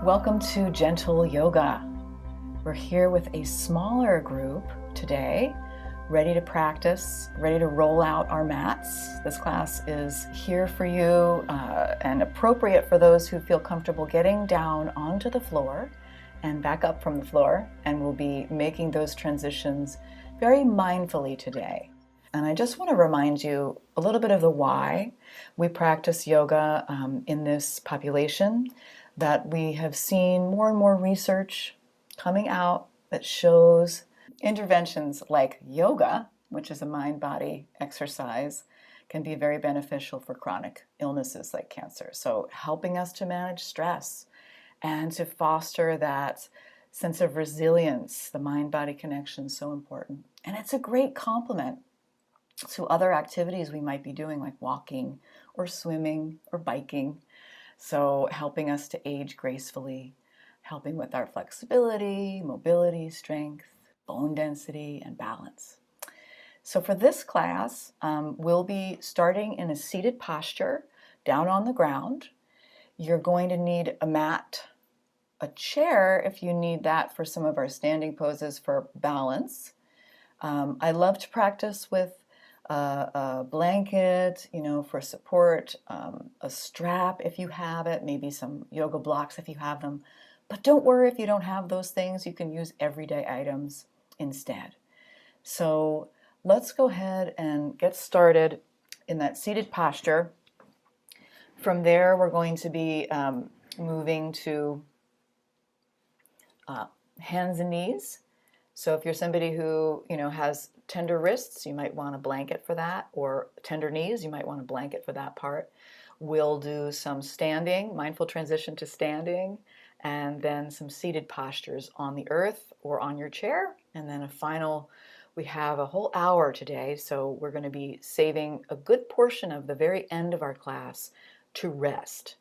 Welcome to Gentle Yoga. We're here with a smaller group today, ready to practice, ready to roll out our mats. This class is here for you and appropriate for those who feel comfortable getting down onto the floor and back up from the floor, and we'll be making those transitions very mindfully today. And I just want to remind you a little bit of the why we practice yoga in this population, that we have seen more and more research coming out that shows interventions like yoga, which is a mind-body exercise, can be very beneficial for chronic illnesses like cancer. So helping us to manage stress and to foster that sense of resilience, the mind-body connection is so important. And it's a great complement to other activities we might be doing, like walking or swimming or biking. So helping us to age gracefully, helping with our flexibility, mobility, strength, bone density, and balance. So for this class, we'll be starting in a seated posture down on the ground. You're going to need a mat, a chair if you need that for some of our standing poses for balance. I love to practice with a blanket, for support, a strap if you have it, maybe some yoga blocks if you have them. But don't worry if you don't have those things. You can use everyday items instead. So let's go ahead and get started in that seated posture. From there, we're going to be moving to hands and knees. So if you're somebody who has tender wrists, you might want a blanket for that, or tender knees, you might want a blanket for that part. We'll do some standing, mindful transition to standing, and then some seated postures on the earth or on your chair. And then we have a whole hour today, so we're going to be saving a good portion of the very end of our class to rest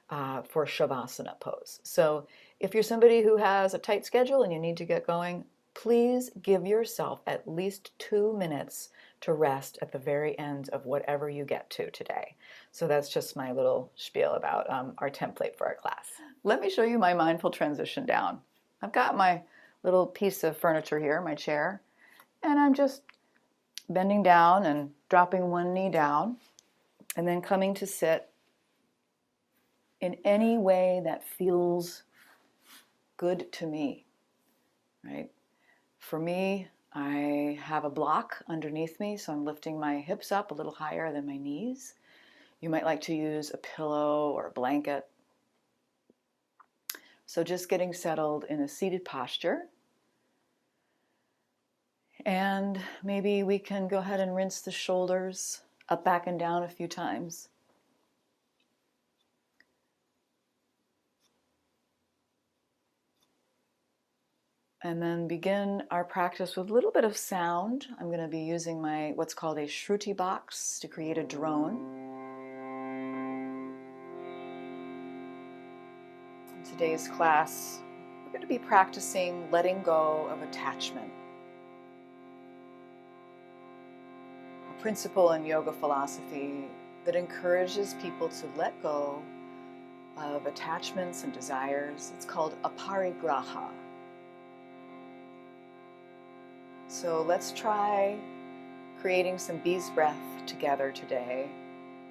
for Shavasana pose. So if you're somebody who has a tight schedule and you need to get going, please give yourself at least 2 minutes to rest at the very end of whatever you get to today. So that's just my little spiel about our template for our class. Let me show you my mindful transition down. I've got my little piece of furniture here, my chair, and I'm just bending down and dropping one knee down and then coming to sit in any way that feels good to me, right? For me, I have a block underneath me, so I'm lifting my hips up a little higher than my knees. You might like to use a pillow or a blanket. So just getting settled in a seated posture. And maybe we can go ahead and rinse the shoulders up, back, and down a few times. And then begin our practice with a little bit of sound. I'm going to be using my what's called a shruti box to create a drone. In today's class, we're going to be practicing letting go of attachment. A principle in yoga philosophy that encourages people to let go of attachments and desires. It's called aparigraha. So let's try creating some bee's breath together today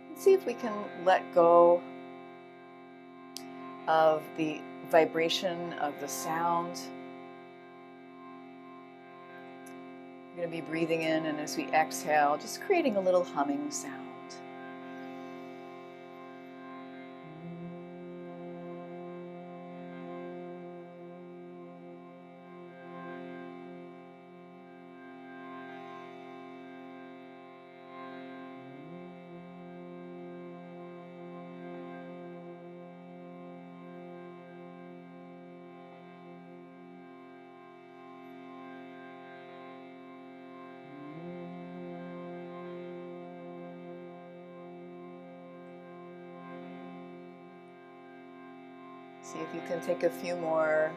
and see if we can let go of the vibration of the sound. We're going to be breathing in, and as we exhale, just creating a little humming sound. See if you can take a few more.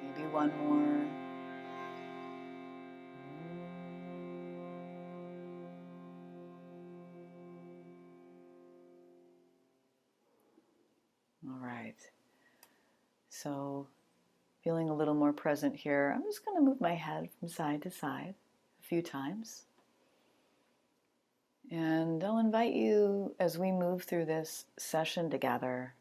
Maybe one more. So feeling a little more present here, I'm just going to move my head from side to side a few times. And I'll invite you, as we move through this session together,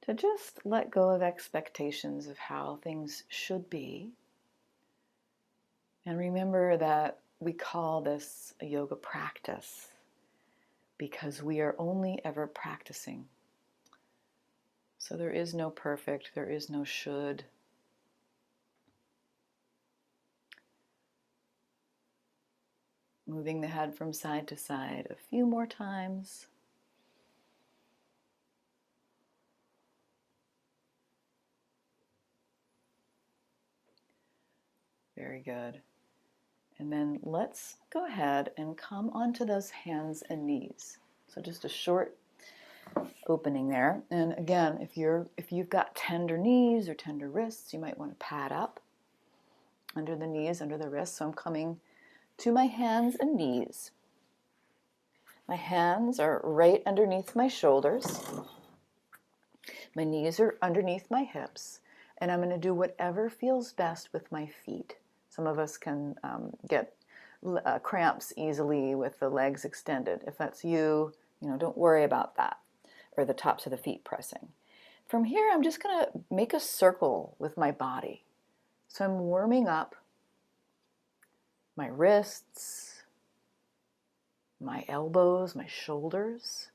to just let go of expectations of how things should be. And remember that we call this a yoga practice because we are only ever practicing. So there is no perfect, there is no should. Moving the head from side to side a few more times. Very good. And then let's go ahead and come onto those hands and knees. So just a short opening there. And again, if you've got tender knees or tender wrists, you might want to pad up under the knees, under the wrists. So I'm coming to my hands and knees. My hands are right underneath my shoulders. My knees are underneath my hips. And I'm going to do whatever feels best with my feet. Some of us can get cramps easily with the legs extended. If that's you, don't worry about that, or the tops of the feet pressing. From here, I'm just going to make a circle with my body. So I'm warming up my wrists, my elbows, my shoulders.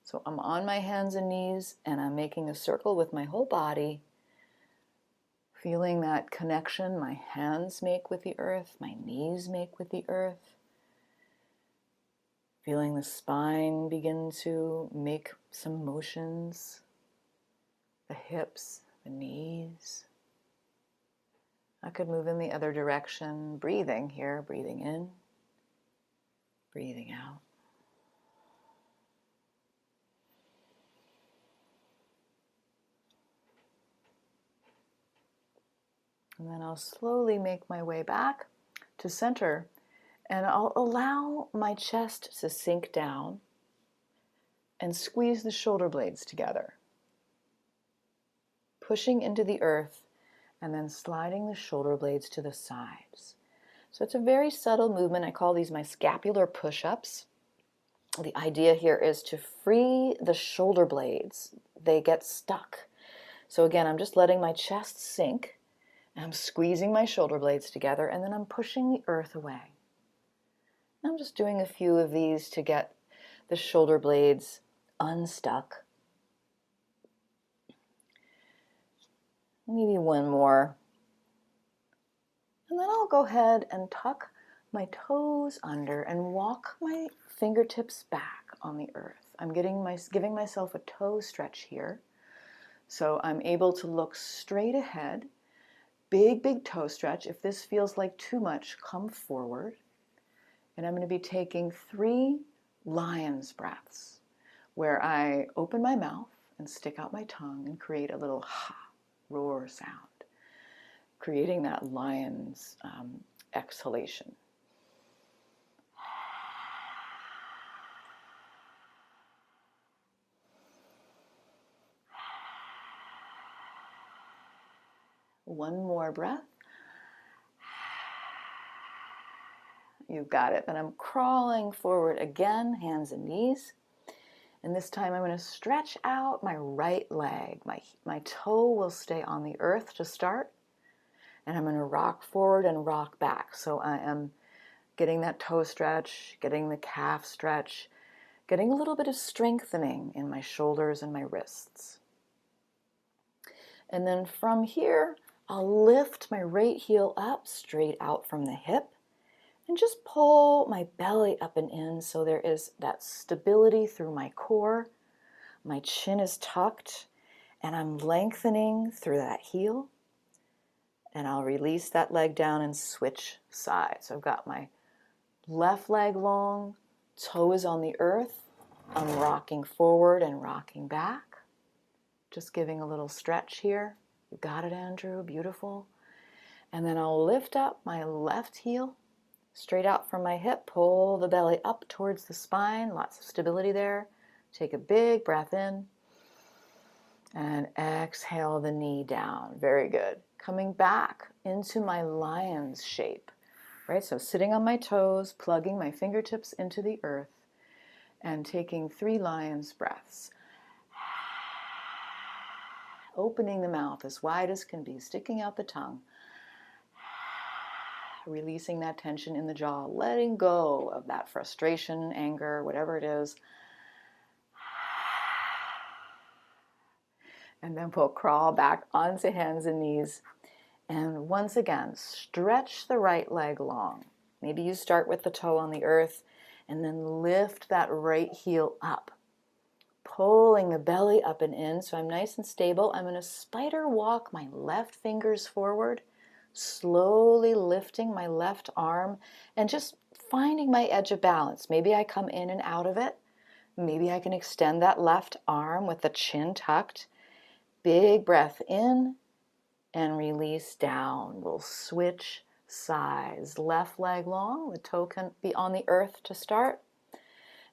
So I'm on my hands and knees, and I'm making a circle with my whole body, feeling that connection my hands make with the earth, my knees make with the earth. Feeling the spine begin to make some motions, the hips, the knees. I could move in the other direction, breathing here, breathing in, breathing out. And then I'll slowly make my way back to center, and I'll allow my chest to sink down and squeeze the shoulder blades together, pushing into the earth and then sliding the shoulder blades to the sides. So it's a very subtle movement. I call these my scapular push-ups. The idea here is to free the shoulder blades. They get stuck. So again, I'm just letting my chest sink. I'm squeezing my shoulder blades together, and then I'm pushing the earth away. I'm just doing a few of these to get the shoulder blades unstuck. Maybe one more. And then I'll go ahead and tuck my toes under and walk my fingertips back on the earth. I'm giving myself a toe stretch here. So I'm able to look straight ahead. Big, big toe stretch. If this feels like too much, come forward. And I'm going to be taking 3 lion's breaths, where I open my mouth and stick out my tongue and create a little ha, roar sound, creating that lion's exhalation. One more breath. You've got it. And I'm crawling forward again, hands and knees. And this time I'm going to stretch out my right leg. My toe will stay on the earth to start. And I'm going to rock forward and rock back. So I am getting that toe stretch, getting the calf stretch, getting a little bit of strengthening in my shoulders and my wrists. And then from here, I'll lift my right heel up straight out from the hip and just pull my belly up and in so there is that stability through my core. My chin is tucked and I'm lengthening through that heel. And I'll release that leg down and switch sides. So I've got my left leg long, toe is on the earth. I'm rocking forward and rocking back. Just giving a little stretch here. You got it, Andrew. Beautiful. And then I'll lift up my left heel straight out from my hip. Pull the belly up towards the spine. Lots of stability there. Take a big breath in. And exhale the knee down. Very good. Coming back into my lion's shape, right? So sitting on my toes, plugging my fingertips into the earth, and taking 3 lion's breaths. Opening the mouth as wide as can be, sticking out the tongue. Releasing that tension in the jaw, letting go of that frustration, anger, whatever it is. And then we'll crawl back onto hands and knees. And once again, stretch the right leg long. Maybe you start with the toe on the earth and then lift that right heel up, pulling the belly up and in so I'm nice and stable. I'm going to spider walk my left fingers forward, slowly lifting my left arm and just finding my edge of balance. Maybe I come in and out of it. Maybe I can extend that left arm with the chin tucked. Big breath in and release down. We'll switch sides. Left leg long, the toe can be on the earth to start,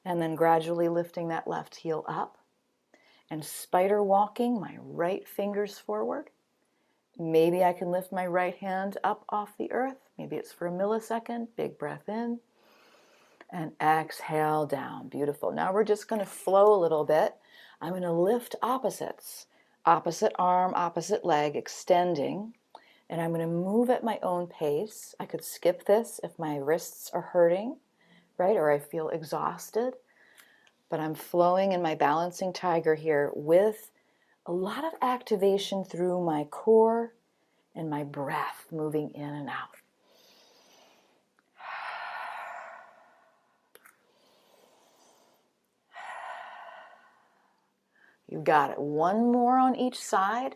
and then gradually lifting that left heel up and spider walking my right fingers forward. Maybe I can lift my right hand up off the earth. Maybe it's for a millisecond. Big breath in and exhale down. Beautiful. Now we're just going to flow a little bit. I'm going to lift opposites. Opposite arm, opposite leg, extending. And I'm going to move at my own pace. I could skip this if my wrists are hurting, right? Or I feel exhausted. But I'm flowing in my balancing tiger here with a lot of activation through my core and my breath moving in and out. You got it. One more on each side.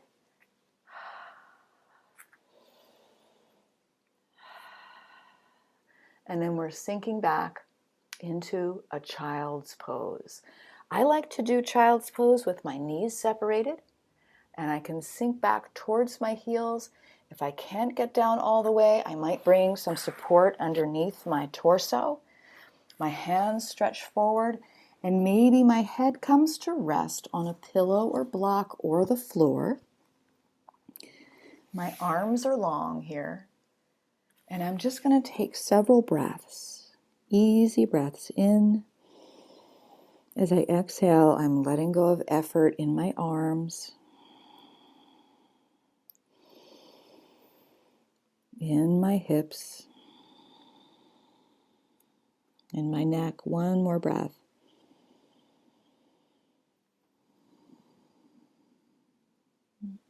And then we're sinking back into a child's pose. I like to do child's pose with my knees separated, and I can sink back towards my heels. If I can't get down all the way, I might bring some support underneath my torso. My hands stretch forward, and maybe my head comes to rest on a pillow or block or the floor. My arms are long here, and I'm just going to take several breaths, easy breaths in. As I exhale, I'm letting go of effort in my arms, in my hips, in my neck. One more breath.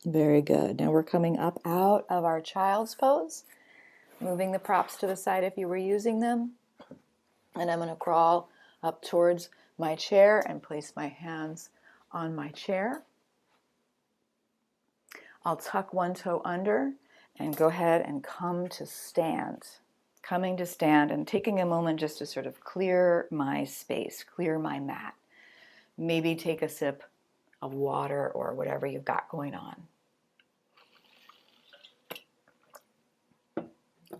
Very good. Now we're coming up out of our child's pose, moving the props to the side if you were using them. And I'm going to crawl up towards my chair and place my hands on my chair. I'll tuck one toe under and go ahead and come to stand. Coming to stand and taking a moment just to sort of clear my space, clear my mat. Maybe take a sip of water or whatever you've got going on.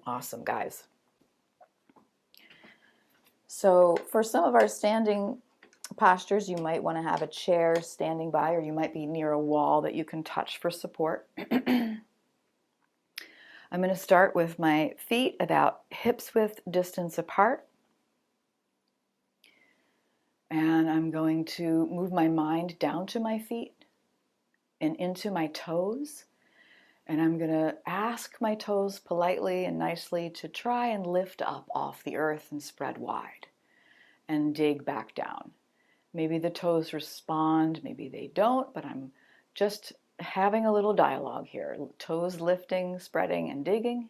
Awesome, guys. So for some of our standing postures, you might want to have a chair standing by, or you might be near a wall that you can touch for support. I'm going to start with my feet about hips width distance apart. And I'm going to move my mind down to my feet and into my toes. And I'm going to ask my toes politely and nicely to try and lift up off the earth and spread wide and dig back down. Maybe the toes respond, maybe they don't, but I'm just having a little dialogue here. Toes lifting, spreading, and digging.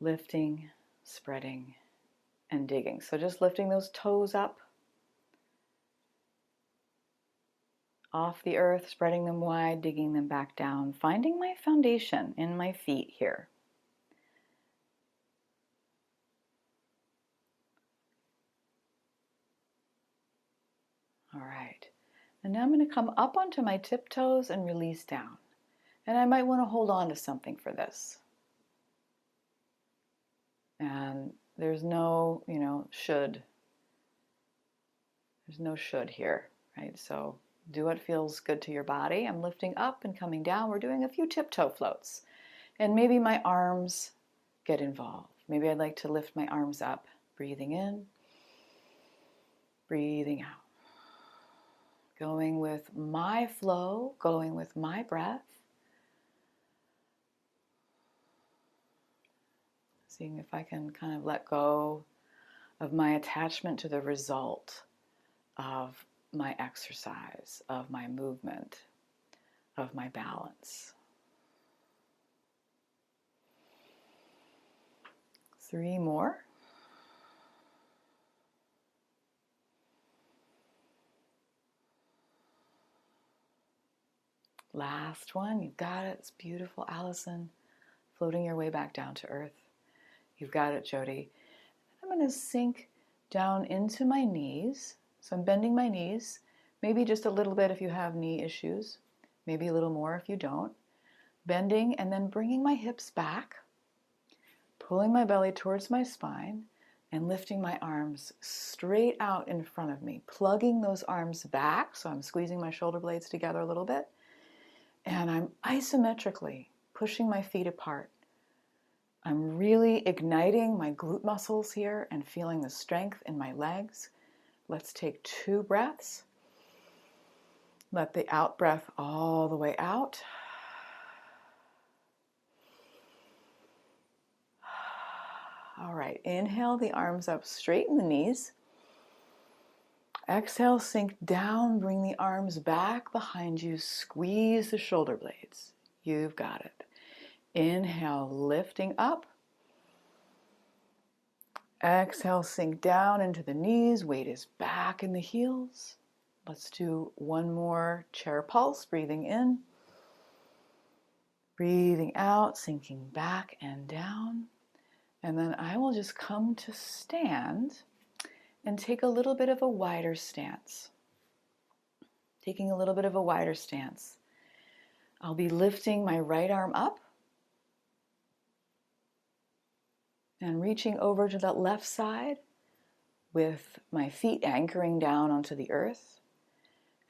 Lifting, spreading, and digging. So just lifting those toes up off the earth, spreading them wide, digging them back down, finding my foundation in my feet here. All right. And now I'm going to come up onto my tiptoes and release down. And I might want to hold on to something for this. And there's no, should. There's no should here, right? So Do what feels good to your body. I'm lifting up and coming down. We're doing a few tiptoe floats. And maybe my arms get involved. Maybe I'd like to lift my arms up. Breathing in, breathing out. Going with my flow, going with my breath. Seeing if I can kind of let go of my attachment to the result of my exercise, of my movement, of my balance. 3 more. Last one. You've got it. It's beautiful, Allison. Floating your way back down to earth. You've got it, Jody. I'm going to sink down into my knees. So I'm bending my knees, maybe just a little bit if you have knee issues, maybe a little more if you don't. Bending and then bringing my hips back, pulling my belly towards my spine, and lifting my arms straight out in front of me, plugging those arms back. So I'm squeezing my shoulder blades together a little bit, and I'm isometrically pushing my feet apart. I'm really igniting my glute muscles here and feeling the strength in my legs. Let's take 2 breaths. Let the out breath all the way out. All right, inhale the arms up, straighten the knees. Exhale, sink down, bring the arms back behind you, squeeze the shoulder blades. You've got it. Inhale, lifting up. Exhale, sink down into the knees, weight is back in the heels. Let's do 1 more chair pulse, breathing in, breathing out, sinking back and down. And then I will just come to stand and take a little bit of a wider stance. Taking a little bit of a wider stance. I'll be lifting my right arm up and reaching over to that left side with my feet anchoring down onto the earth.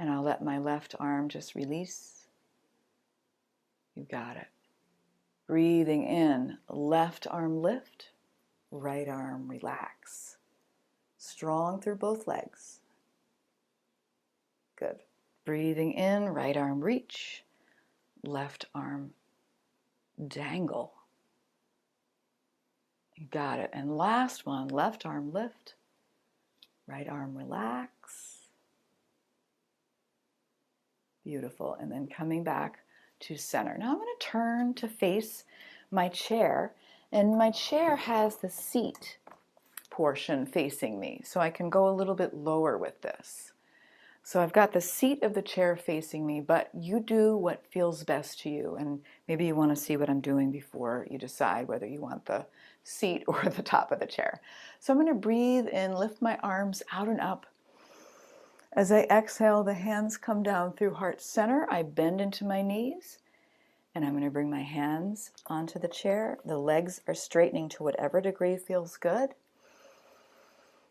And I'll let my left arm just release. You got it. Breathing in, left arm lift, right arm relax. Strong through both legs. Good. Breathing in, right arm reach, left arm dangle. You got it. And last one, left arm lift, right arm relax. Beautiful. And then coming back to center. Now I'm going to turn to face my chair, and my chair has the seat portion facing me, so I can go a little bit lower with this. So I've got the seat of the chair facing me, but you do what feels best to you, and maybe you want to see what I'm doing before you decide whether you want the seat or the top of the chair. So I'm going to breathe in, lift my arms out and up. As I exhale, the hands come down through heart center. I bend into my knees, and I'm going to bring my hands onto the chair. The legs are straightening to whatever degree feels good.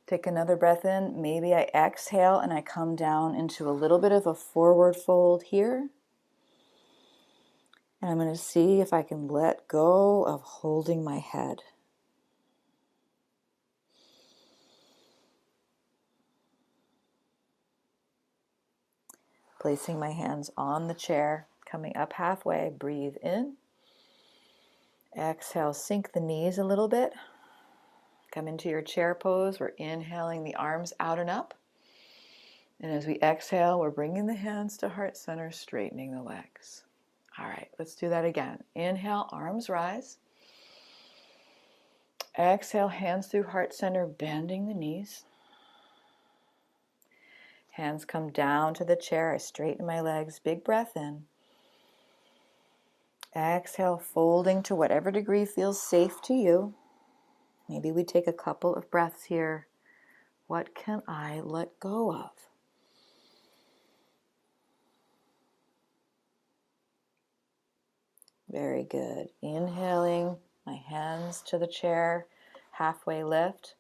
Take another breath in. Maybe I exhale and I come down into a little bit of a forward fold here. And I'm going to see if I can let go of holding my head. Placing my hands on the chair, coming up halfway, breathe in. Exhale, sink the knees a little bit. Come into your chair pose. We're inhaling the arms out and up. And as we exhale, we're bringing the hands to heart center, straightening the legs. All right, let's do that again. Inhale, arms rise. Exhale, hands through heart center, bending the knees. Hands come down to the chair. I straighten my legs. Big breath in. Exhale, folding to whatever degree feels safe to you. Maybe we take a couple of breaths here. What can I let go of? Very good. Inhaling, my hands to the chair, halfway lift.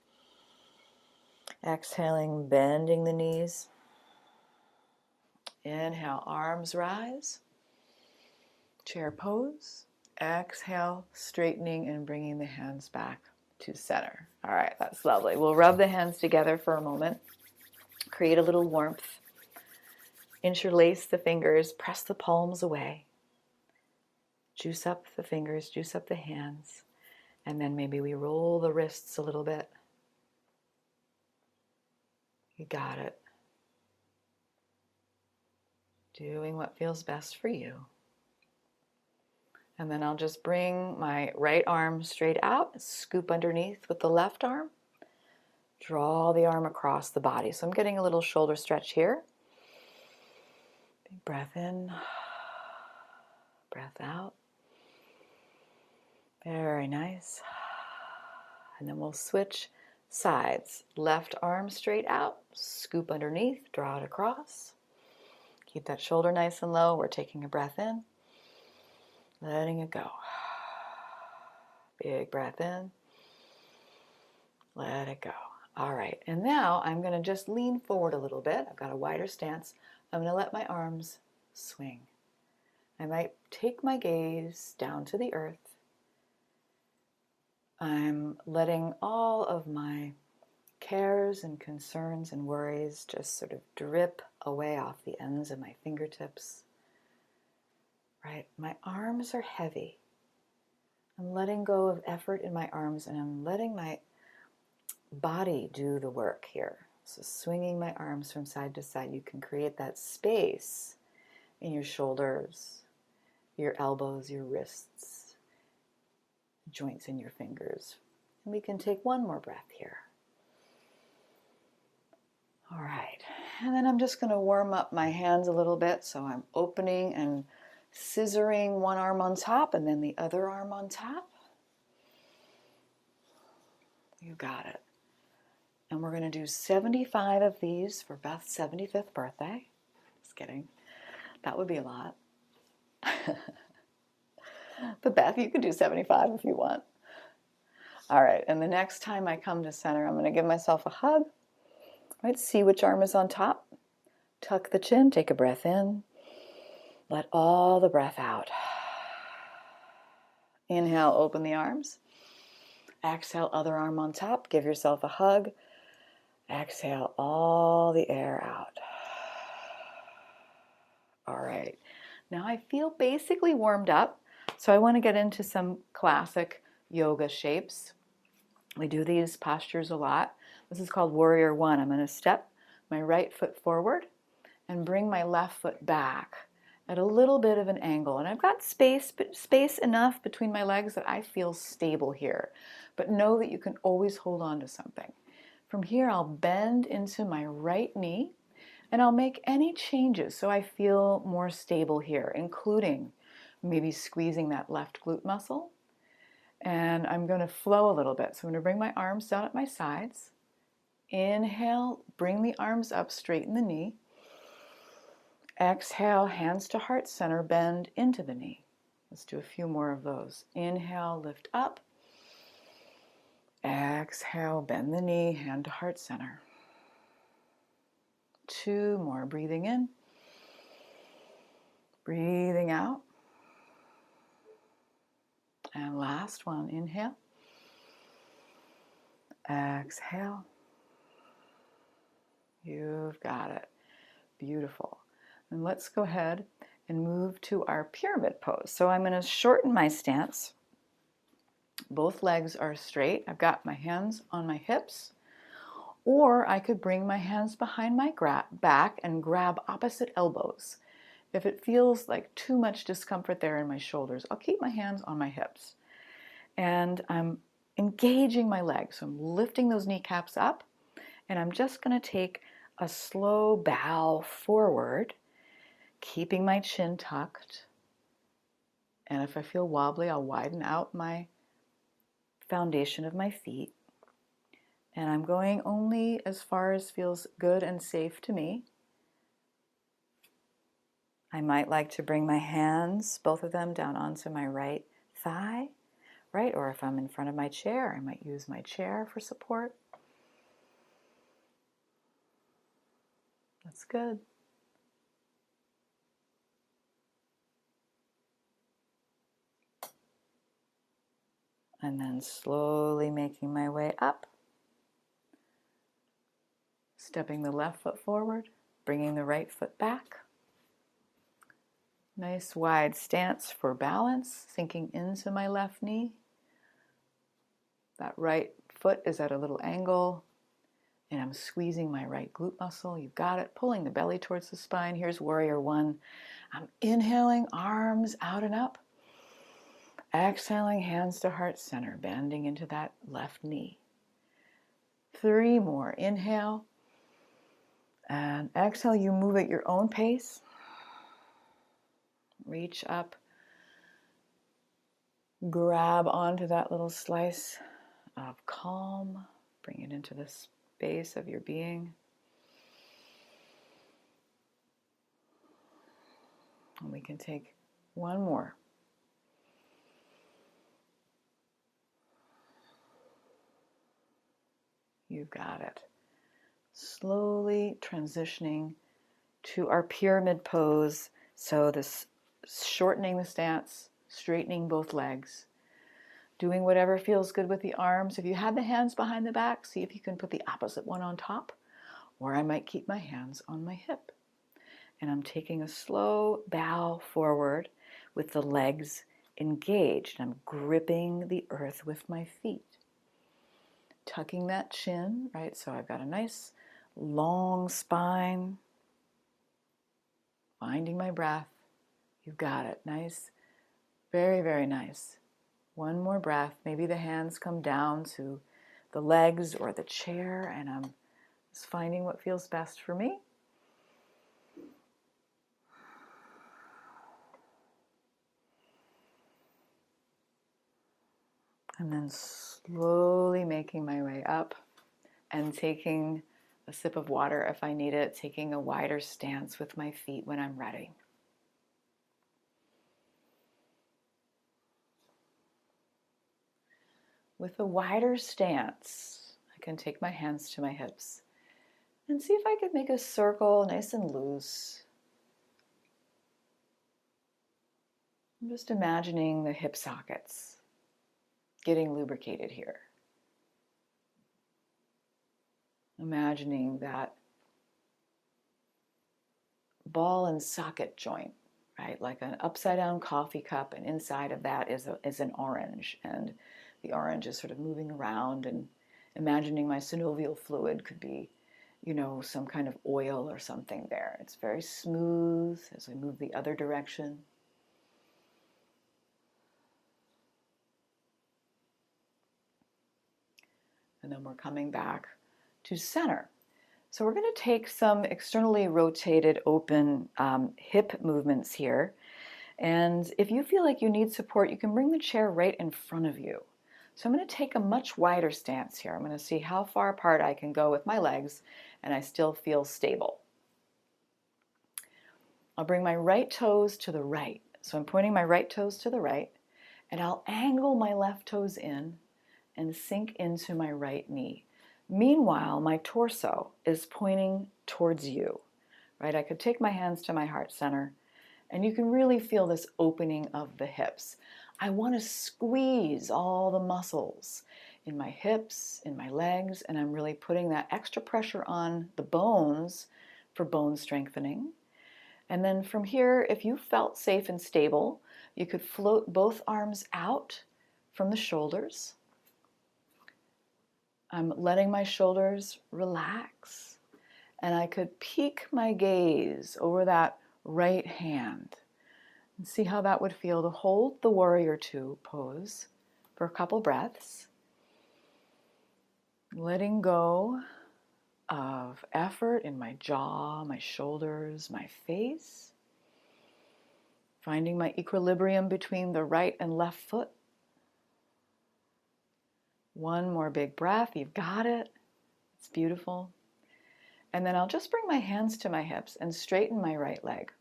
Exhaling, bending the knees. Inhale, arms rise. Chair pose. Exhale, straightening and bringing the hands back to center. All right, that's lovely. We'll rub the hands together for a moment. Create a little warmth. Interlace the fingers. Press the palms away. Juice up the fingers, juice up the hands. And then maybe we roll the wrists a little bit. You got it. Doing what feels best for you. And then I'll just bring my right arm straight out, scoop underneath with the left arm. Draw the arm across the body. So I'm getting a little shoulder stretch here. Big breath in, breath out. Very nice. And then we'll switch sides. Left arm straight out, scoop underneath, draw it across. Keep that shoulder nice and low. We're taking a breath in, letting it go. Big breath in, let it go. All right, and now I'm going to just lean forward a little bit. I've got a wider stance. I'm going to let my arms swing. I might take my gaze down to the earth. I'm letting all of my cares and concerns and worries just sort of drip away off the ends of my fingertips. Right? My arms are heavy. I'm letting go of effort in my arms and I'm letting my body do the work here. So swinging my arms from side to side, you can create that space in your shoulders, your elbows, your wrists, joints in your fingers. And we can take one more breath here. All right, and then I'm just going to warm up my hands a little bit. So I'm opening and scissoring one arm on top and then the other arm on top. You got it. And we're going to do 75 of these for Beth's 75th birthday. Just kidding. That would be a lot. But Beth, you can do 75 if you want. All right, and the next time I come to center, I'm going to give myself a hug. Right, see which arm is on top. Tuck the chin, take a breath in. Let all the breath out. Inhale, open the arms. Exhale, other arm on top. Give yourself a hug. Exhale all the air out. All right, now I feel basically warmed up, so I want to get into some classic yoga shapes. We do these postures a lot. This is called Warrior One. I'm going to step my right foot forward and bring my left foot back at a little bit of an angle. And I've got space enough between my legs that I feel stable here. But know that you can always hold on to something. From here, I'll bend into my right knee and I'll make any changes so I feel more stable here, including maybe squeezing that left glute muscle. And I'm going to flow a little bit. So I'm going to bring my arms down at my sides. Inhale, bring the arms up, straighten the knee. Exhale, hands to heart center, bend into the knee. Let's do a few more of those. Inhale, lift up. Exhale, bend the knee, hand to heart center. 2 more, breathing in. Breathing out. And last one, inhale. Exhale. You've got it. Beautiful. And let's go ahead and move to our pyramid pose. So I'm going to shorten my stance. Both legs are straight. I've got my hands on my hips. Or I could bring my hands behind my back and grab opposite elbows. If it feels like too much discomfort there in my shoulders, I'll keep my hands on my hips. And I'm engaging my legs. So I'm lifting those kneecaps up. And I'm just going to take a slow bow forward, keeping my chin tucked. And if I feel wobbly, I'll widen out my foundation of my feet. And I'm going only as far as feels good and safe to me. I might like to bring my hands, both of them, down onto my right thigh, right? Or if I'm in front of my chair, I might use my chair for support. That's good. And then slowly making my way up. Stepping the left foot forward, bringing the right foot back. Nice wide stance for balance, sinking into my left knee. That right foot is at a little angle, and I'm squeezing my right glute muscle. You've got it. Pulling the belly towards the spine. Here's warrior one. I'm inhaling, arms out and up. Exhaling, hands to heart center, bending into that left knee. 3 more. Inhale. And exhale, you move at your own pace. Reach up. Grab onto that little slice of calm. Bring it into the space of your being. And we can take one more. You've got it. Slowly transitioning to our pyramid pose. So this shortening the stance, straightening both legs, doing whatever feels good with the arms. If you have the hands behind the back, see if you can put the opposite one on top, or I might keep my hands on my hip. And I'm taking a slow bow forward with the legs engaged. I'm gripping the earth with my feet. Tucking that chin, right? So I've got a nice long spine. Finding my breath. You've got it. Nice. Very, very nice. One more breath. Maybe the hands come down to the legs or the chair, and I'm just finding what feels best for me. And then slowly making my way up and taking a sip of water if I need it, taking a wider stance with my feet when I'm ready. With a wider stance, I can take my hands to my hips and see if I could make a circle nice and loose. I'm just imagining the hip sockets getting lubricated here. Imagining that ball and socket joint, right? Like an upside down coffee cup, and inside of that is an orange, and the orange is sort of moving around, and imagining my synovial fluid could be, some kind of oil or something there. It's very smooth as I move the other direction. And then we're coming back to center. So we're going to take some externally rotated open hip movements here. And if you feel like you need support, you can bring the chair right in front of you. So I'm going to take a much wider stance here. I'm going to see how far apart I can go with my legs and I still feel stable. I'll bring my right toes to the right. So I'm pointing my right toes to the right, and I'll angle my left toes in and sink into my right knee. Meanwhile, my torso is pointing towards you, right? I could take my hands to my heart center, and you can really feel this opening of the hips. I want to squeeze all the muscles in my hips, in my legs, and I'm really putting that extra pressure on the bones for bone strengthening. And then from here, if you felt safe and stable, you could float both arms out from the shoulders. I'm letting my shoulders relax, and I could peek my gaze over that right hand and see how that would feel to hold the warrior two pose for a couple breaths, letting go of effort in my jaw, my shoulders, my face, finding my equilibrium between the right and left foot. One more big breath. You've got it. It's beautiful. And then I'll just bring my hands to my hips and straighten my right leg.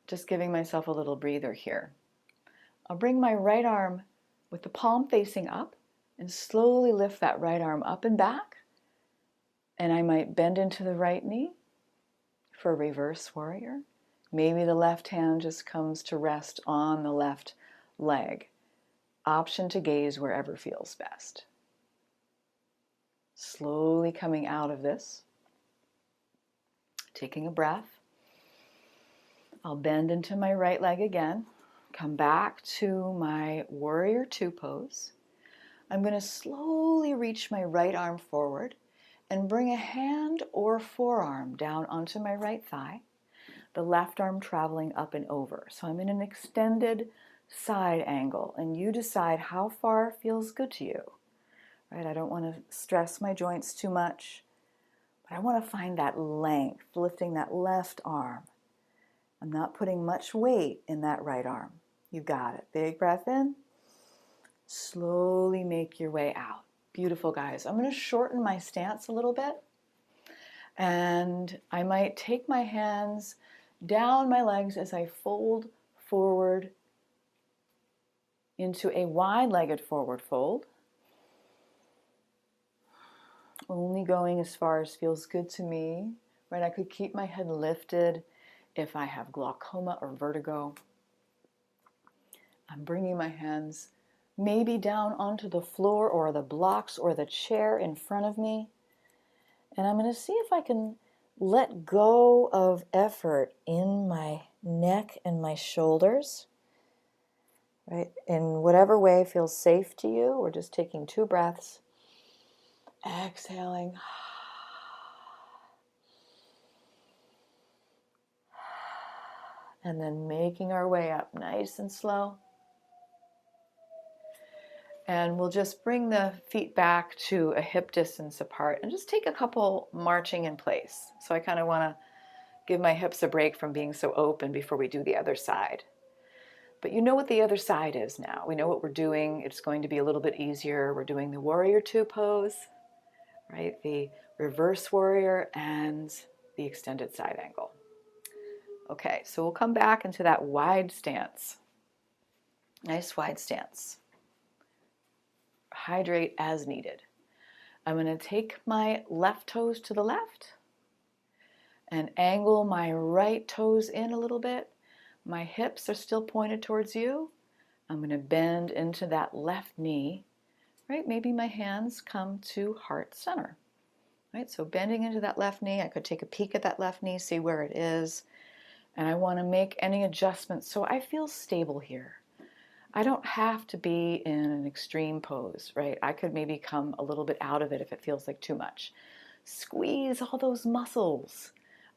Just giving myself a little breather here. I'll bring my right arm with the palm facing up and slowly lift that right arm up and back. And I might bend into the right knee for a reverse warrior. Maybe the left hand just comes to rest on the left leg. Option to gaze wherever feels best. Slowly coming out of this, taking a breath. I'll bend into my right leg again, come back to my warrior two pose. I'm going to slowly reach my right arm forward and bring a hand or forearm down onto my right thigh, the left arm traveling up and over. So I'm in an extended side angle, and you decide how far feels good to you. Right? I don't want to stress my joints too much, but I want to find that length, lifting that left arm. I'm not putting much weight in that right arm. You got it. Big breath in. Slowly make your way out. Beautiful, guys. I'm going to shorten my stance a little bit. And I might take my hands down my legs as I fold forward into a wide-legged forward fold. Only going as far as feels good to me. Right? I could keep my head lifted if I have glaucoma or vertigo. I'm bringing my hands maybe down onto the floor or the blocks or the chair in front of me. And I'm going to see if I can let go of effort in my neck and my shoulders. Right? In whatever way feels safe to you. We're just taking 2 breaths. Exhaling. And then making our way up nice and slow. And we'll just bring the feet back to a hip distance apart and just take a couple marching in place. So I kind of want to give my hips a break from being so open before we do the other side. But you know what the other side is now. We know what we're doing. It's going to be a little bit easier. We're doing the warrior two pose, right? The reverse warrior and the extended side angle. Okay, so we'll come back into that wide stance. Nice wide stance. Hydrate as needed. I'm going to take my left toes to the left and angle my right toes in a little bit. My hips are still pointed towards you. I'm going to bend into that left knee, right? Maybe my hands come to heart center, right? So bending into that left knee, I could take a peek at that left knee, see where it is, and I want to make any adjustments so I feel stable here. I don't have to be in an extreme pose, right? I could maybe come a little bit out of it if it feels like too much. Squeeze all those muscles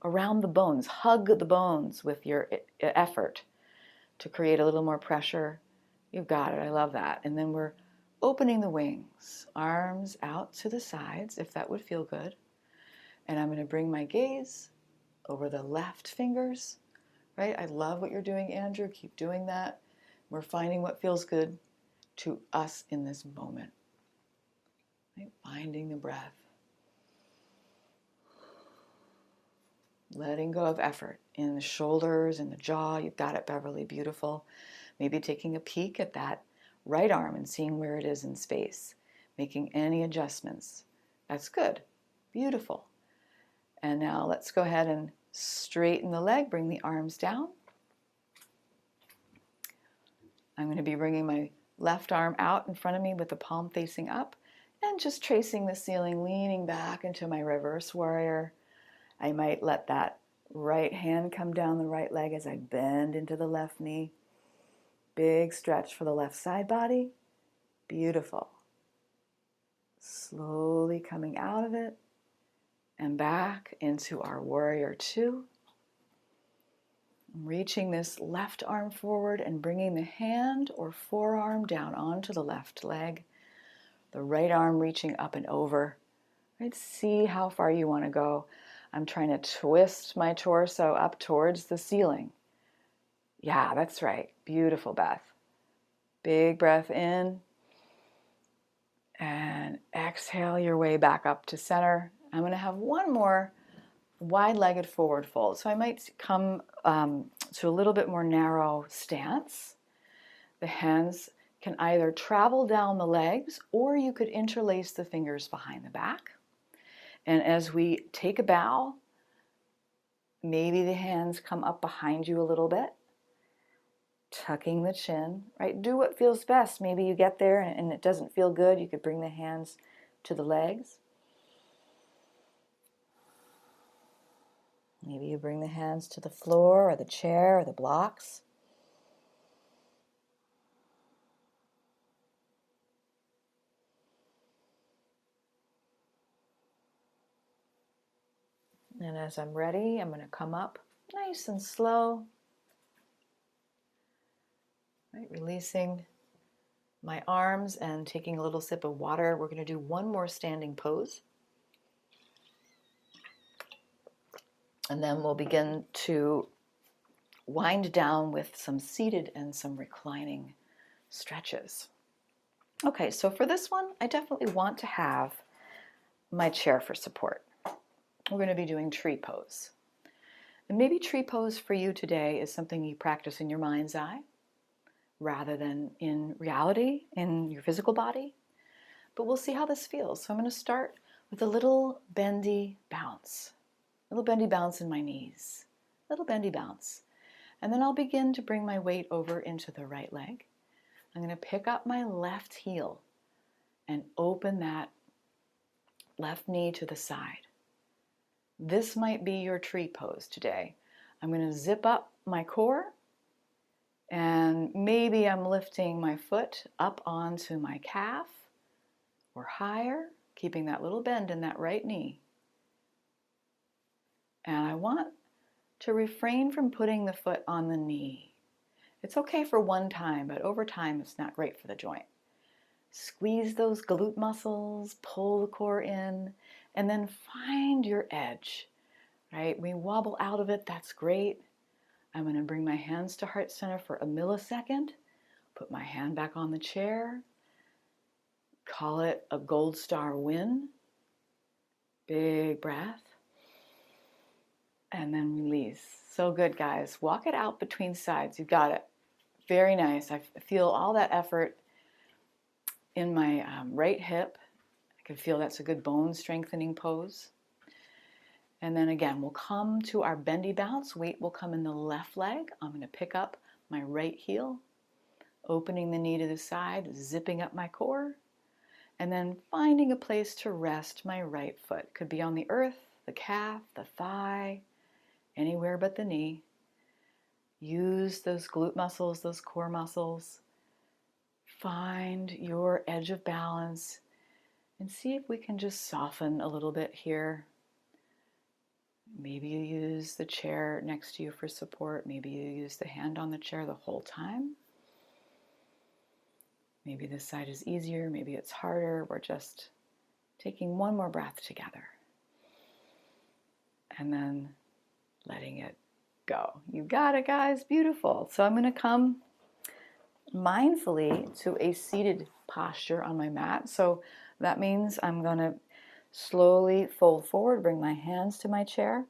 around the bones. Hug the bones with your effort to create a little more pressure. You've got it. I love that. And then we're opening the wings, arms out to the sides, if that would feel good. And I'm going to bring my gaze over the left fingers, right? I love what you're doing, Andrew. Keep doing that. We're finding what feels good to us in this moment. Right? Finding the breath. Letting go of effort in the shoulders, in the jaw. You've got it, Beverly. Beautiful. Maybe taking a peek at that right arm and seeing where it is in space. Making any adjustments. That's good. Beautiful. And now let's go ahead and straighten the leg. Bring the arms down. I'm going to be bringing my left arm out in front of me with the palm facing up and just tracing the ceiling, leaning back into my reverse warrior. I might let that right hand come down the right leg as I bend into the left knee. Big stretch for the left side body. Beautiful. Slowly coming out of it and back into our warrior two. Reaching this left arm forward and bringing the hand or forearm down onto the left leg. The right arm reaching up and over. Right? See how far you want to go. I'm trying to twist my torso up towards the ceiling. Yeah, that's right. Beautiful, Beth. Big breath in. And exhale your way back up to center. I'm going to have one more wide-legged forward fold. So I might come to a little bit more narrow stance. The hands can either travel down the legs or you could interlace the fingers behind the back. And as we take a bow, maybe the hands come up behind you a little bit. tucking the chin, right? Do what feels best. Maybe you get there and it doesn't feel good. You could bring the hands to the legs. Maybe you bring the hands to the floor or the chair or the blocks. And as I'm ready, I'm going to come up nice and slow, right? Releasing my arms and taking a little sip of water. We're going to do one more standing pose. And then we'll begin to wind down with some seated and some reclining stretches. Okay, so for this one, I definitely want to have my chair for support. We're going to be doing tree pose. And maybe tree pose for you today is something you practice in your mind's eye rather than in reality, in your physical body. But we'll see how this feels. So I'm going to start with a little bendy bounce. A little bendy bounce in my knees. Little bendy bounce. And then I'll begin to bring my weight over into the right leg. I'm going to pick up my left heel and open that left knee to the side. This might be your tree pose today. I'm going to zip up my core and maybe I'm lifting my foot up onto my calf or higher, keeping that little bend in that right knee. And I want to refrain from putting the foot on the knee. It's okay for one time, but over time it's not great for the joint. Squeeze those glute muscles, pull the core in, and then find your edge, right? We wobble out of it, that's great. I'm going to bring my hands to heart center for a millisecond, put my hand back on the chair, call it a gold star win, big breath, and then release. So good, guys. Walk it out between sides. You got it. Very nice. I feel all that effort in my right hip. I can feel that's a good bone strengthening pose. And then again, we'll come to our bendy bounce. Weight will come in the left leg. I'm going to pick up my right heel, opening the knee to the side, zipping up my core, and then finding a place to rest my right foot. Could be on the earth, the calf, the thigh, anywhere but the knee. Use those glute muscles, those core muscles. Find your edge of balance and see if we can just soften a little bit here. Maybe you use the chair next to you for support. Maybe you use the hand on the chair the whole time. Maybe this side is easier, maybe it's harder. We're just taking one more breath together. And then letting it go. You got it, guys. Beautiful. So I'm going to come mindfully to a seated posture on my mat. So that means I'm going to slowly fold forward, bring my hands to my chair.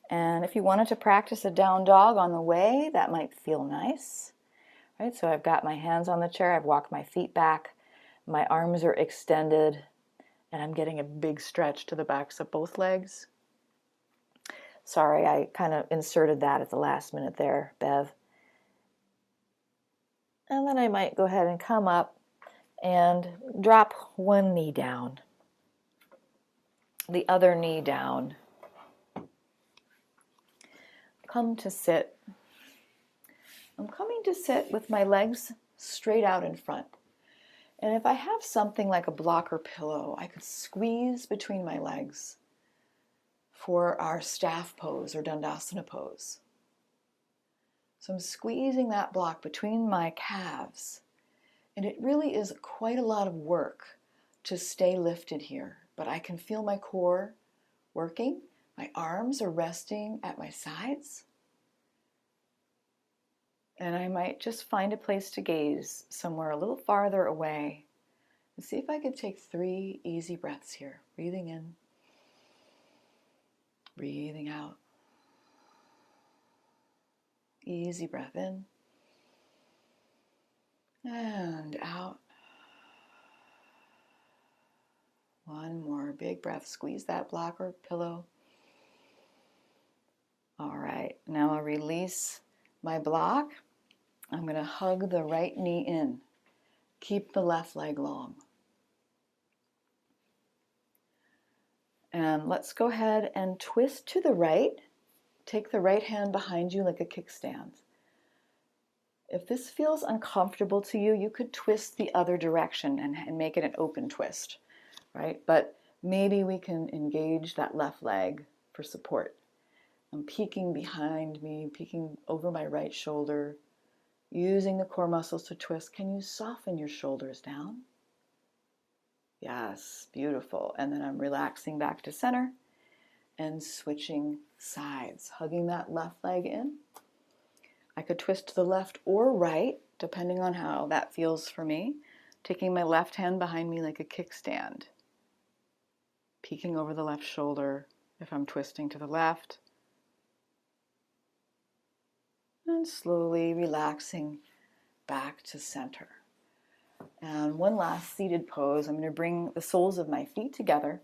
And if you wanted to practice a down dog on the way, that might feel nice. Right? So I've got my hands on the chair, I've walked my feet back, my arms are extended, and I'm getting a big stretch to the backs of both legs. Sorry, I kind of inserted that at the last minute there, Bev. And then I might go ahead and come up and drop one knee down, the other knee down. Come to sit. I'm coming to sit with my legs straight out in front. And if I have something like a blocker pillow, I could squeeze between my legs for our staff pose or Dandasana pose. So I'm squeezing that block between my calves. And it really is quite a lot of work to stay lifted here. But I can feel my core working. My arms are resting at my sides. And I might just find a place to gaze somewhere a little farther away and see if I could take 3 easy breaths here. Breathing in, breathing out. Easy breath in and out. One more big breath. Squeeze that block or pillow. All right, now I'll release my block I'm going to hug the right knee in. Keep the left leg long. And let's go ahead and twist to the right. Take the right hand behind you like a kickstand. If this feels uncomfortable to you, you could twist the other direction and make it an open twist, right? But maybe we can engage that left leg for support. I'm peeking behind me, peeking over my right shoulder, using the core muscles to twist. Can you soften your shoulders down? Yes, beautiful. And then I'm relaxing back to center and switching sides, hugging that left leg in. I could twist to the left or right, depending on how that feels for me. Taking my left hand behind me like a kickstand. Peeking over the left shoulder if I'm twisting to the left. And slowly relaxing back to center. And one last seated pose. I'm going to bring the soles of my feet together.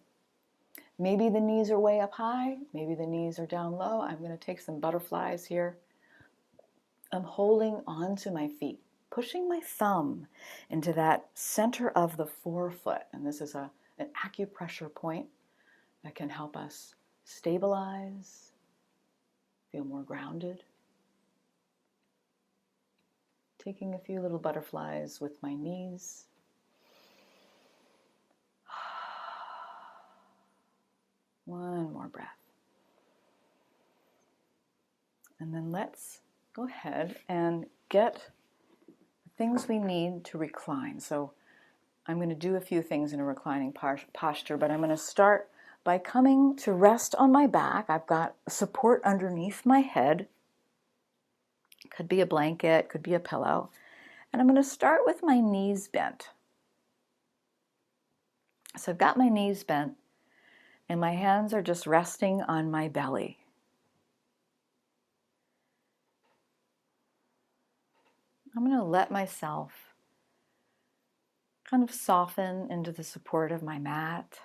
Maybe the knees are way up high. Maybe the knees are down low. I'm going to take some butterflies here. I'm holding onto my feet, pushing my thumb into that center of the forefoot. And this is an acupressure point that can help us stabilize, feel more grounded. Taking a few little butterflies with my knees. One more breath. And then let's go ahead and get the things we need to recline. So I'm going to do a few things in a reclining posture, but I'm going to start by coming to rest on my back. I've got support underneath my head. Could be a blanket, could be a pillow. And I'm going to start with my knees bent. So I've got my knees bent and my hands are just resting on my belly. I'm going to let myself kind of soften into the support of my mat.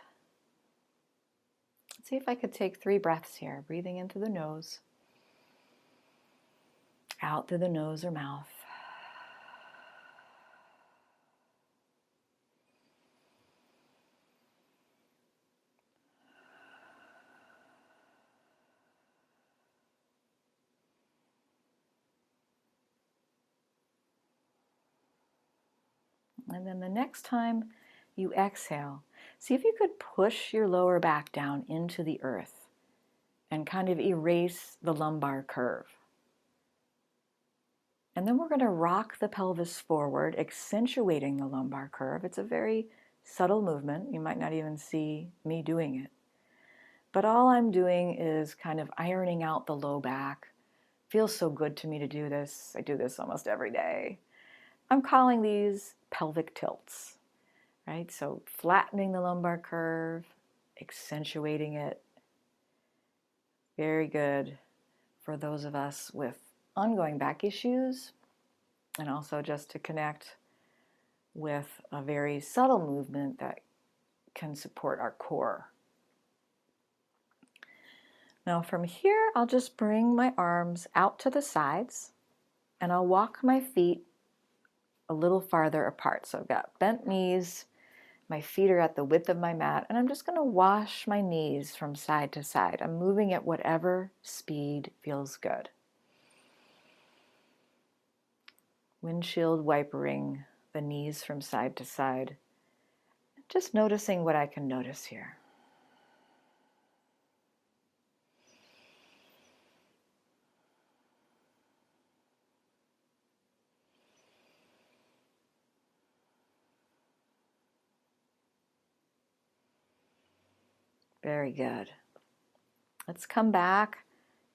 Let's see if I could take 3 breaths here, breathing into the nose, out through the nose or mouth. And then the next time you exhale, see if you could push your lower back down into the earth and kind of erase the lumbar curve. And then we're going to rock the pelvis forward, accentuating the lumbar curve. It's a very subtle movement. You might not even see me doing it. But all I'm doing is kind of ironing out the low back. Feels so good to me to do this. I do this almost every day. I'm calling these pelvic tilts, right? So flattening the lumbar curve, accentuating it. Very good for those of us with ongoing back issues, and also just to connect with a very subtle movement that can support our core. Now from here, I'll just bring my arms out to the sides and I'll walk my feet a little farther apart. So I've got bent knees, my feet are at the width of my mat, and I'm just going to wash my knees from side to side. I'm moving at whatever speed feels good. Windshield wipering the knees from side to side. Just noticing what I can notice here. Very good. Let's come back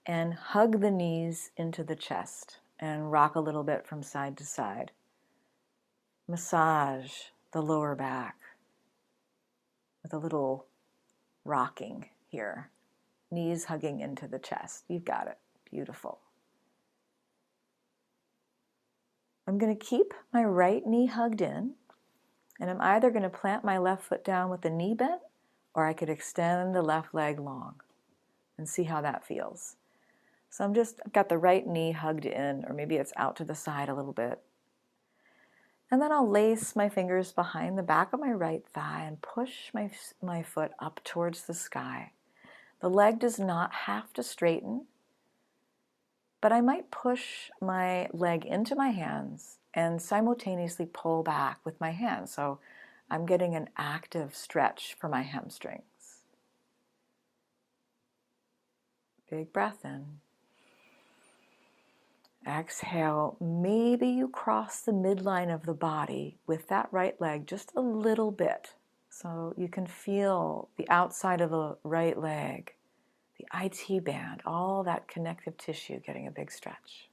and hug the knees into the chest and rock a little bit from side to side. Massage the lower back with a little rocking here. Knees hugging into the chest. You've got it. Beautiful. I'm going to keep my right knee hugged in, and I'm either going to plant my left foot down with the knee bent, or I could extend the left leg long and see how that feels. So I've got the right knee hugged in, or maybe it's out to the side a little bit. And then I'll lace my fingers behind the back of my right thigh and push my foot up towards the sky. The leg does not have to straighten, but I might push my leg into my hands and simultaneously pull back with my hands. So I'm getting an active stretch for my hamstrings. Big breath in. Exhale. Maybe you cross the midline of the body with that right leg just a little bit. So you can feel the outside of the right leg, the IT band, all that connective tissue getting a big stretch.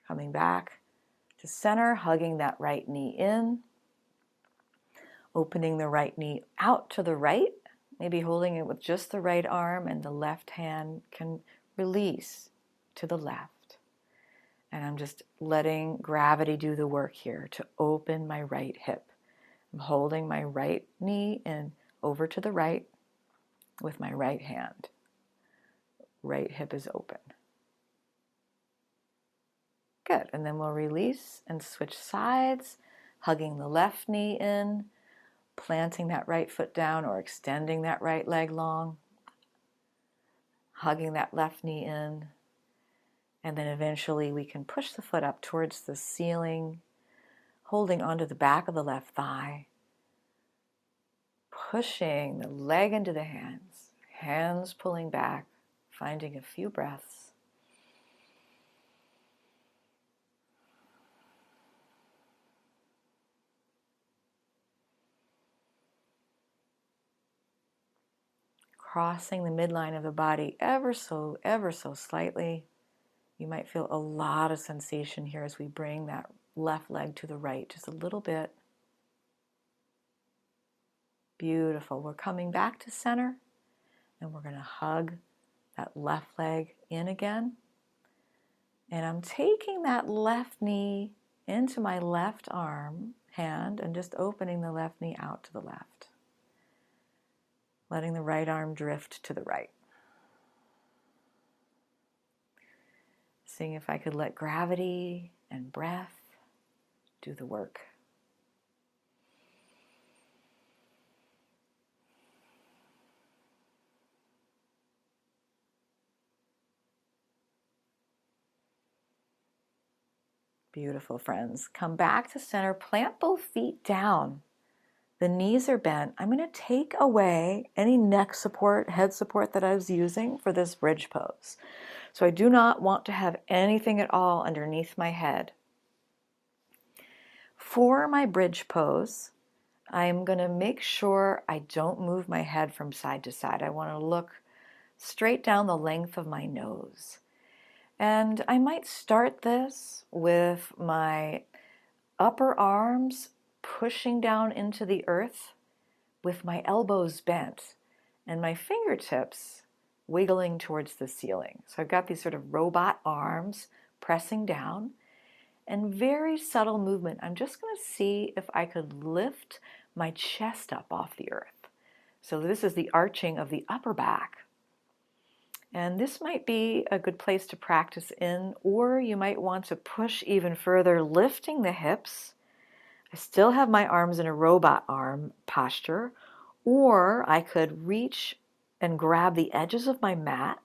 Coming back to center, hugging that right knee in, opening the right knee out to the right, maybe holding it with just the right arm, and the left hand can release to the left. And I'm just letting gravity do the work here to open my right hip. I'm holding my right knee in over to the right with my right hand. Right hip is open. Good. And then we'll release and switch sides, hugging the left knee in, planting that right foot down or extending that right leg long, hugging that left knee in, and then eventually we can push the foot up towards the ceiling, holding onto the back of the left thigh, pushing the leg into the hands, hands pulling back, finding a few breaths. Crossing the midline of the body ever so slightly. You might feel a lot of sensation here as we bring that left leg to the right just a little bit. Beautiful. We're coming back to center, and we're going to hug that left leg in again. And I'm taking that left knee into my left hand and just opening the left knee out to the left. Letting the right arm drift to the right. Seeing if I could let gravity and breath do the work. Beautiful, friends. Come back to center. Plant both feet down. The knees are bent. I'm going to take away any neck support, head support that I was using for this bridge pose. So I do not want to have anything at all underneath my head. For my bridge pose, I'm going to make sure I don't move my head from side to side. I want to look straight down the length of my nose. And I might start this with my upper arms pushing down into the earth with my elbows bent and my fingertips wiggling towards the ceiling. So I've got these sort of robot arms pressing down and very subtle movement. I'm just going to see if I could lift my chest up off the earth. So this is the arching of the upper back. And this might be a good place to practice in, or you might want to push even further, lifting the hips. I still have my arms in a robot arm posture, or I could reach and grab the edges of my mat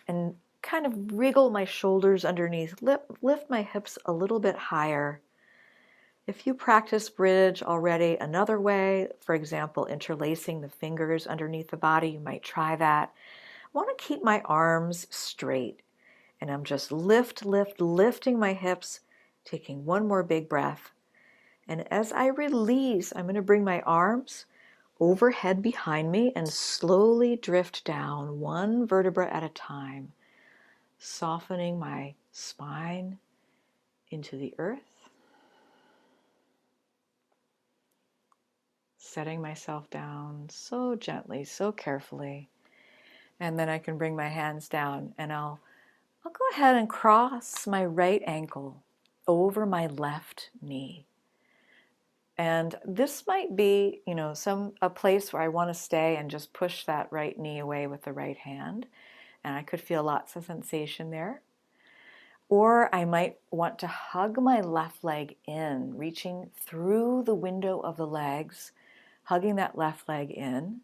and kind of wriggle my shoulders underneath, lift my hips a little bit higher. If you practice bridge already another way, for example, interlacing the fingers underneath the body, you might try that. I want to keep my arms straight, and I'm just lifting my hips, taking one more big breath. And as I release, I'm going to bring my arms overhead behind me and slowly drift down one vertebra at a time, softening my spine into the earth, setting myself down so gently, so carefully. And then I can bring my hands down and I'll go ahead and cross my right ankle over my left knee. And this might be, a place where I want to stay and just push that right knee away with the right hand. and I could feel lots of sensation there. Or I might want to hug my left leg in, reaching through the window of the legs, hugging that left leg in,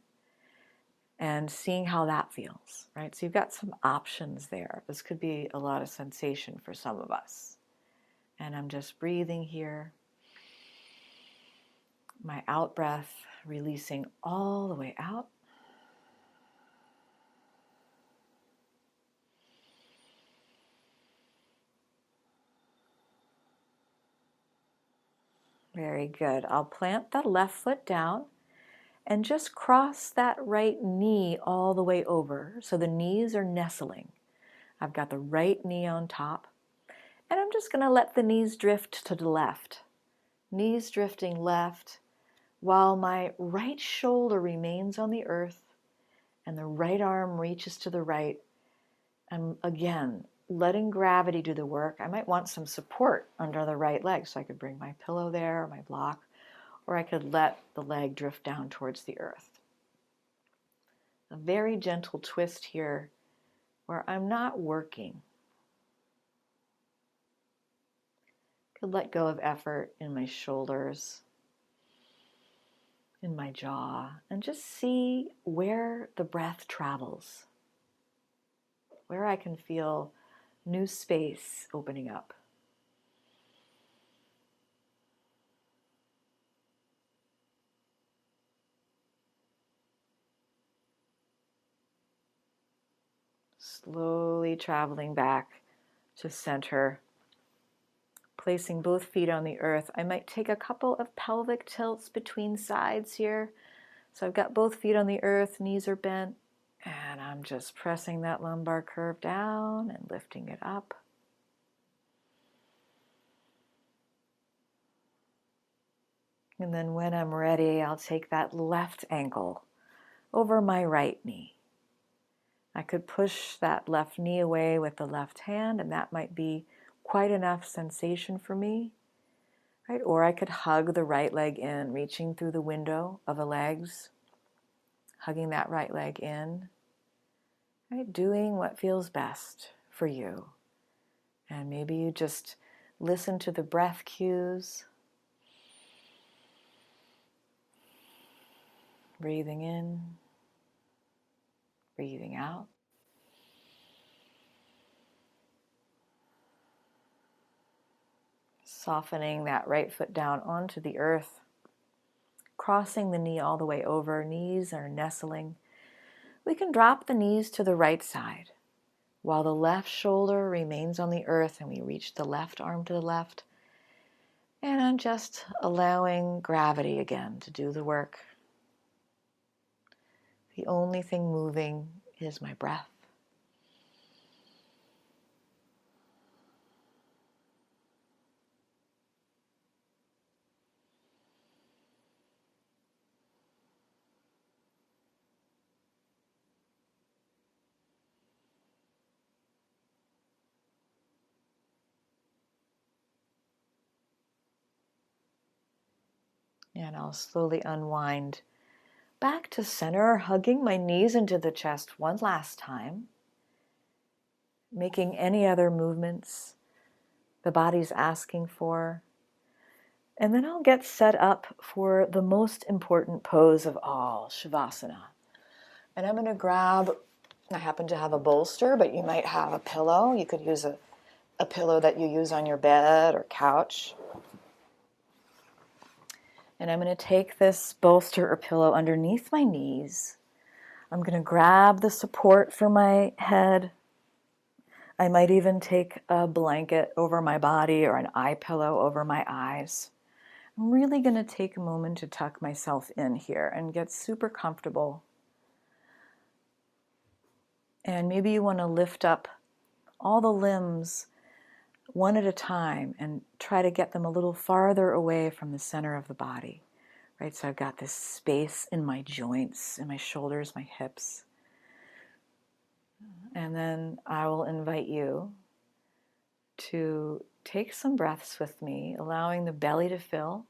and seeing how that feels, right? So you've got some options there. This could be a lot of sensation for some of us. And I'm just breathing here. My out breath, releasing all the way out. Very good. I'll plant the left foot down and just cross that right knee all the way over. So the knees are nestling. I've got the right knee on top. And I'm just going to let the knees drift to the left. Knees drifting left while my right shoulder remains on the earth and the right arm reaches to the right. And again, letting gravity do the work. I might want some support under the right leg, so I could bring my pillow there, my block, or I could let the leg drift down towards the earth. A very gentle twist here where I'm not working. Could let go of effort in my shoulders, in my jaw, and just see where the breath travels, where I can feel new space opening up. Slowly traveling back to center, placing both feet on the earth. I might take a couple of pelvic tilts between sides here. So I've got both feet on the earth, knees are bent, and I'm just pressing that lumbar curve down and lifting it up. And then when I'm ready, I'll take that left ankle over my right knee. I could push that left knee away with the left hand, and that might be quite enough sensation for me, right? Or I could hug the right leg in, reaching through the window of the legs, hugging that right leg in, right? Doing what feels best for you. And maybe you just listen to the breath cues. Breathing in, breathing out. Softening that right foot down onto the earth. Crossing the knee all the way over. Knees are nestling. We can drop the knees to the right side while the left shoulder remains on the earth and we reach the left arm to the left. And I'm just allowing gravity again to do the work. The only thing moving is my breath. And I'll slowly unwind back to center, hugging my knees into the chest one last time. Making any other movements the body's asking for. And then I'll get set up for the most important pose of all, Shavasana. And I'm going to grab, I happen to have a bolster, but you might have a pillow. You could use a pillow that you use on your bed or couch. And I'm going to take this bolster or pillow underneath my knees. I'm going to grab the support for my head. I might even take a blanket over my body or an eye pillow over my eyes. I'm really going to take a moment to tuck myself in here and get super comfortable. And maybe you want to lift up all the limbs one at a time and try to get them a little farther away from the center of the body. Right? So I've got this space in my joints, in my shoulders, my hips. And then I will invite you to take some breaths with me, allowing the belly to fill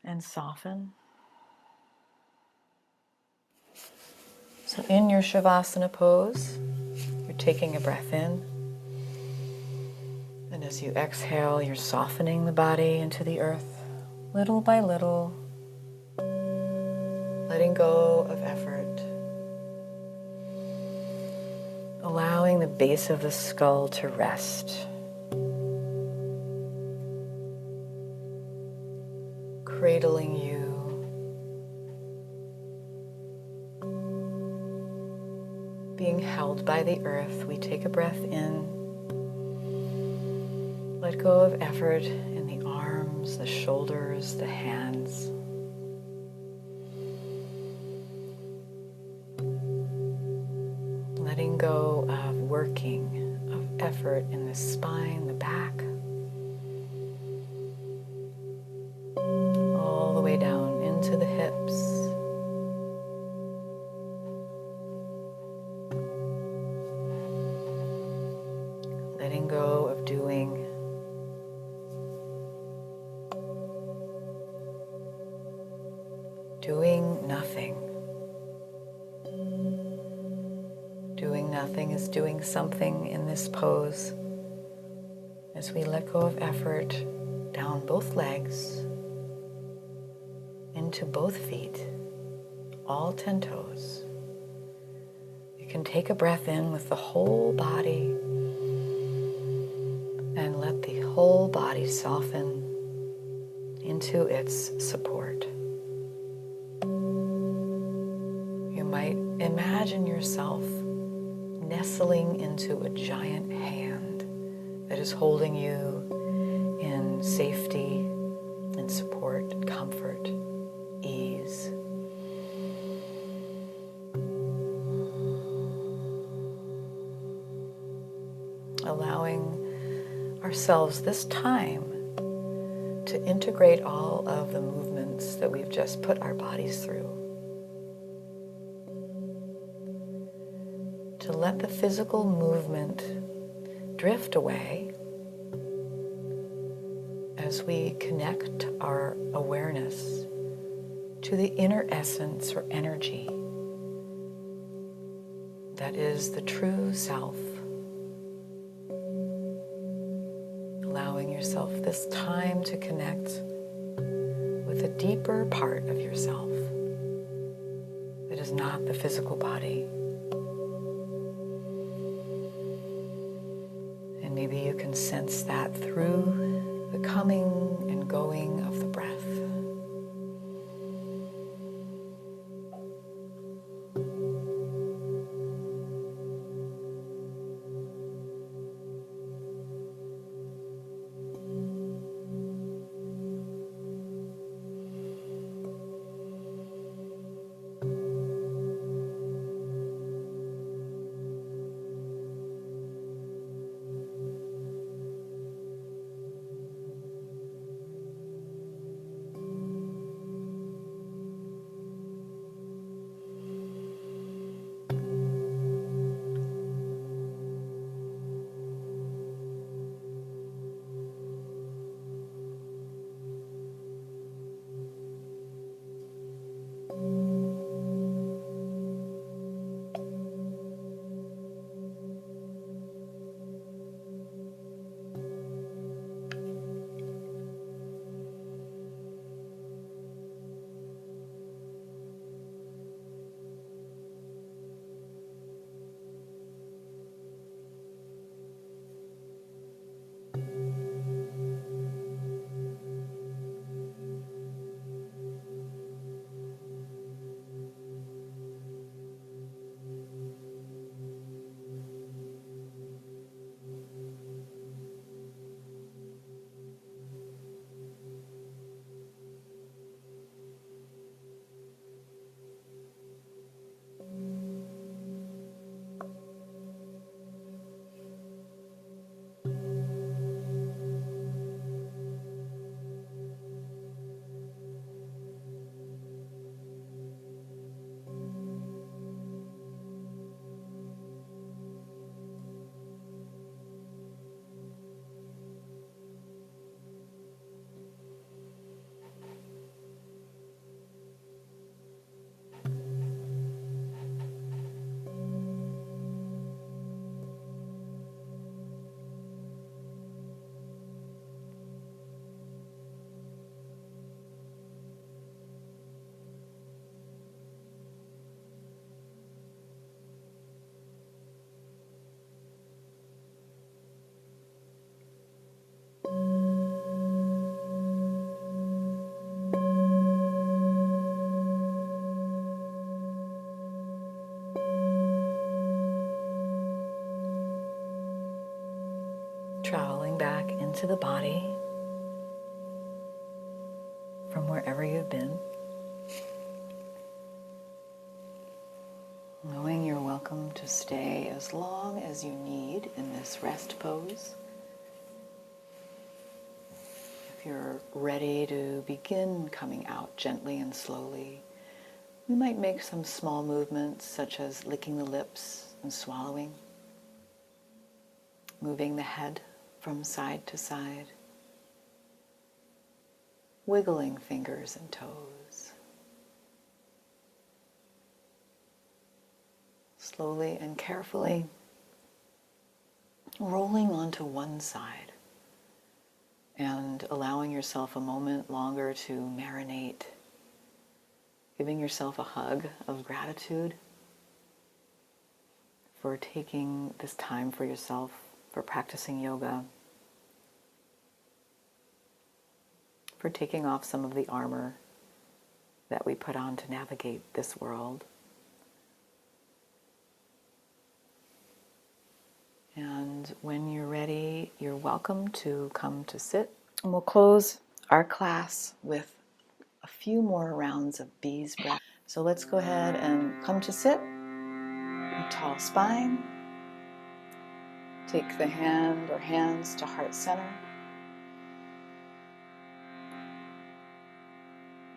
and soften. So in your Shavasana pose, you're taking a breath in. And as you exhale, you're softening the body into the earth, little by little, letting go of effort, allowing the base of the skull to rest, cradling you, being held by the earth. We take a breath in, let go of effort in the arms, the shoulders, the hands. Letting go of working, of effort in the spine, the back, all the way down into the hips. Letting go of doing. Doing nothing. Doing nothing is doing something in this pose as we let go of effort down both legs, into both feet, all 10 toes. You can take a breath in with the whole body and let the whole body soften into its support. You might imagine yourself nestling into a giant hand that is holding you in safety and support, comfort, ease. Allowing ourselves this time to integrate all of the movements that we've just put our bodies through. To let the physical movement drift away as we connect our awareness to the inner essence or energy that is the true self. Allowing yourself this time to connect with a deeper part of yourself that is not the physical body. And maybe you can sense that through the coming and going of the breath. traveling back into the body from wherever you've been. Knowing you're welcome to stay as long as you need in this rest pose. If you're ready to begin coming out gently and slowly, we might make some small movements such as licking the lips and swallowing, moving the head from side to side, wiggling fingers and toes. Slowly and carefully rolling onto one side and allowing yourself a moment longer to marinate, giving yourself a hug of gratitude for taking this time for yourself, for practicing yoga, for taking off some of the armor that we put on to navigate this world. And when you're ready, you're welcome to come to sit. And we'll close our class with a few more rounds of bees breath. So let's go ahead and come to sit. A tall spine. Take the hand or hands to heart center.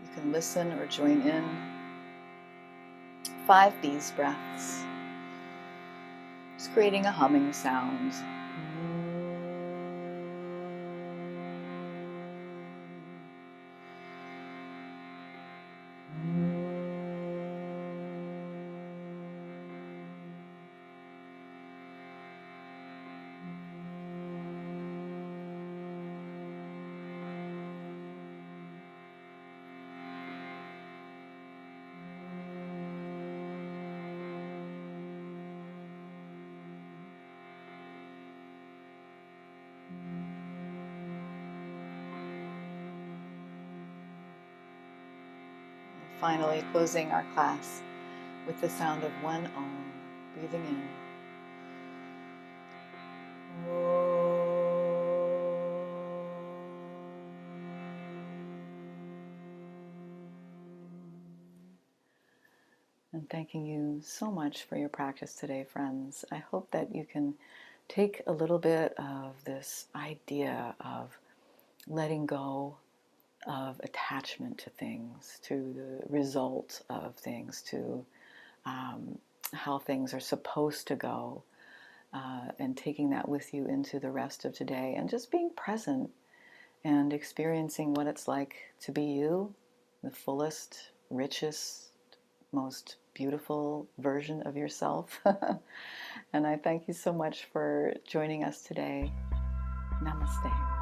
You can listen or join in. 5 bees breaths. Just creating a humming sound. Finally, closing our class with the sound of one Om, breathing in. And thanking you so much for your practice today, friends. I hope that you can take a little bit of this idea of letting go of attachment to things, to the result of things, to how things are supposed to go, and taking that with you into the rest of today, and just being present and experiencing what it's like to be you, the fullest, richest, most beautiful version of yourself. And I thank you so much for joining us today. Namaste.